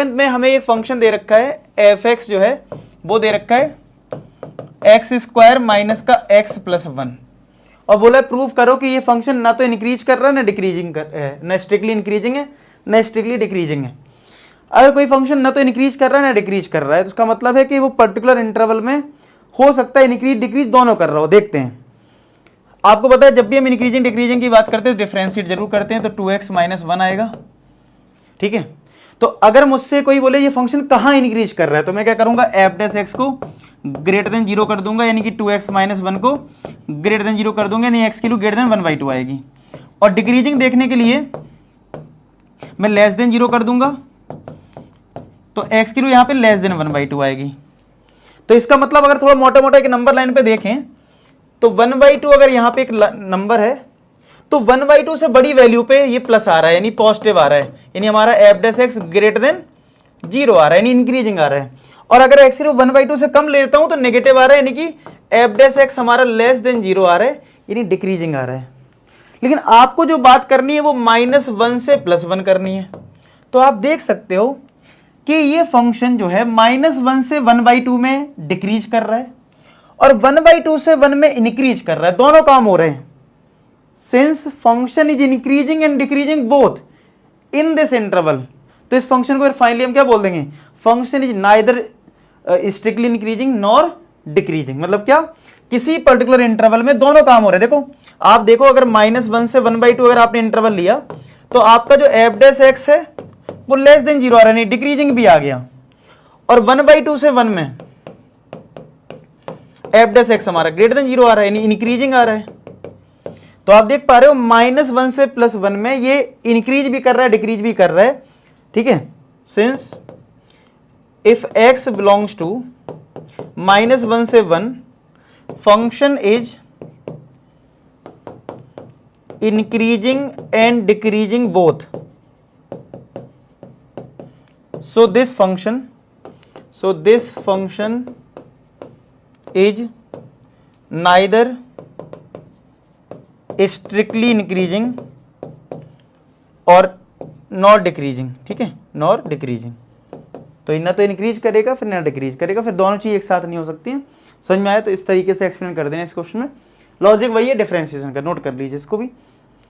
में हमें एक फंक्शन दे रखा है एफ एक्स जो है वो दे रखा है एक्स स्क्वायर माइनस का एक्स प्लस 1 और बोला प्रूव करो कि ये फंक्शन ना तो इंक्रीज कर रहा है ना डिक्रीजिंग है, ना स्ट्रिक्टली इंक्रीजिंग है ना स्ट्रिक्टली डिक्रीजिंग है। अगर कोई फंक्शन ना तो इंक्रीज कर रहा है ना डिक्रीज कर रहा है तो उसका मतलब है कि वो पर्टिकुलर इंटरवल में हो सकता है इंक्रीज डिक्रीज दोनों कर रहा हो। देखते हैं, आपको पता है जब भी हम इंक्रीजिंग डिक्रीजिंग की बात करते हैं तो डिफरेंशिएट जरूर करते हैं, तो 2x माइनस 1 आएगा। ठीक है, तो अगर मुझसे कोई बोले ये फंक्शन कहाँ इंक्रीज कर रहा है तो मैं क्या करूंगा, एफ डैश एक्स को ग्रेटर देन 0 कर दूंगा, यानी कि 2x माइनस 1 को ग्रेटर देन 0 कर दूंगा, यानी x की वैल्यू ग्रेटर देन 1/2 आएगी। और डिक्रीजिंग देखने के लिए मैं लेस देन 0 कर दूंगा तो x की वैल्यू यहाँ पे लेस देन 1/2 आएगी। तो इसका मतलब अगर थोड़ा मोटा मोटा एक नंबर लाइन पे देखें तो 1/2 अगर यहाँ पे एक नंबर है तो 1/2 से बड़ी वैल्यू पे ये प्लस आ रहा है, यानी पॉजिटिव आ रहा है, यानी हमारा F dash x greater than 0 आ रहा है, यानी इंक्रीजिंग आ रहा है। और अगर एक्स की वैल्यू 1/2 से कम लेता हूं तो नेगेटिव आ रहा है, यानी कि एफ डैश एक्स हमारा लेस देन 0 आ रहा है, यानी डिक्रीजिंग आ रहा है। लेकिन आपको जो बात करनी है वो -1 से +1 करनी है। तो आप देख सकते हो कि ये फंक्शन जो है -1 से 1/2 में डिक्रीज कर रहा है और 1/2 से 1 में इंक्रीज कर रहा है, दोनों काम हो रहे हैं। Since function is increasing and decreasing both in this interval, तो इस फंक्शन को फाइनली हम क्या बोल देंगे, function is neither strictly increasing nor decreasing. मतलब क्या, किसी पर्टिकुलर इंटरवल में दोनों काम हो रहे हैं। देखो आप देखो, अगर -1 से 1/2 अगर आपने इंटरवल लिया तो आपका जो एफ डैश एक्स है वो लेस देन 0 आ रहा है, नहीं डिक्रीजिंग भी आ गया। और 1/2 से 1 में एफ डैश एक्स हमारा ग्रेटर देन 0 आ रहा है, यानी इंक्रीजिंग आ रहा है। तो आप देख पा रहे हो -1 से +1 में ये इंक्रीज भी कर रहा है डिक्रीज भी कर रहा है। ठीक है, since if x belongs to -1 से 1 function is increasing and decreasing both, so this function is neither strictly increasing और नॉट डिक्रीजिंग। ठीक है, नॉट डिक्रीजिंग, तो ना तो इंक्रीज करेगा फिर ना डिक्रीज करेगा, फिर दोनों चीज एक साथ नहीं हो सकती हैं। समझ में आया? तो इस तरीके से एक्सप्लेन कर देना इस क्वेश्चन में। लॉजिक वही है डिफरेंशिएशन का, नोट कर लीजिए इसको भी।